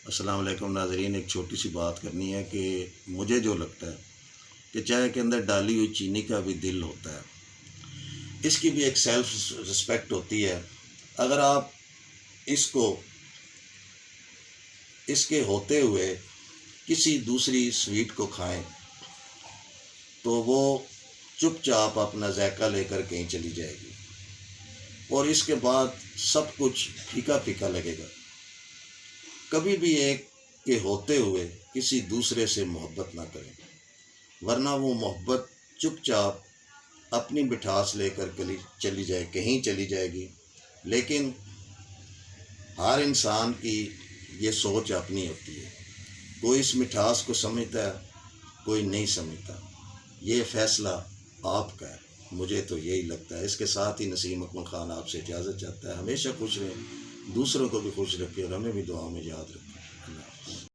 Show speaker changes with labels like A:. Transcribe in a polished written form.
A: السلام علیکم ناظرین، ایک چھوٹی سی بات کرنی ہے کہ مجھے جو لگتا ہے کہ چائے کے اندر ڈالی ہوئی چینی کا بھی دل ہوتا ہے، اس کی بھی ایک سیلف رسپیکٹ ہوتی ہے۔ اگر آپ اس کو اس کے ہوتے ہوئے کسی دوسری سویٹ کو کھائیں تو وہ چپ چاپ اپنا ذائقہ لے کر کہیں چلی جائے گی اور اس کے بعد سب کچھ پھیکا پھیکا لگے گا۔ کبھی بھی ایک کے ہوتے ہوئے کسی دوسرے سے محبت نہ کریں، ورنہ وہ محبت چپ چاپ اپنی مٹھاس لے کر کہیں چلی جائے گی۔ لیکن ہر انسان کی یہ سوچ اپنی ہوتی ہے، کوئی اس مٹھاس کو سمجھتا ہے، کوئی نہیں سمجھتا۔ یہ فیصلہ آپ کا ہے، مجھے تو یہی لگتا ہے۔ اس کے ساتھ ہی نسیم اکمل خان آپ سے اجازت چاہتا ہے۔ ہمیشہ خوش رہیں، دوسروں کو بھی خوش رکھیں اور ہمیں بھی دعاؤں میں یاد رکھیں۔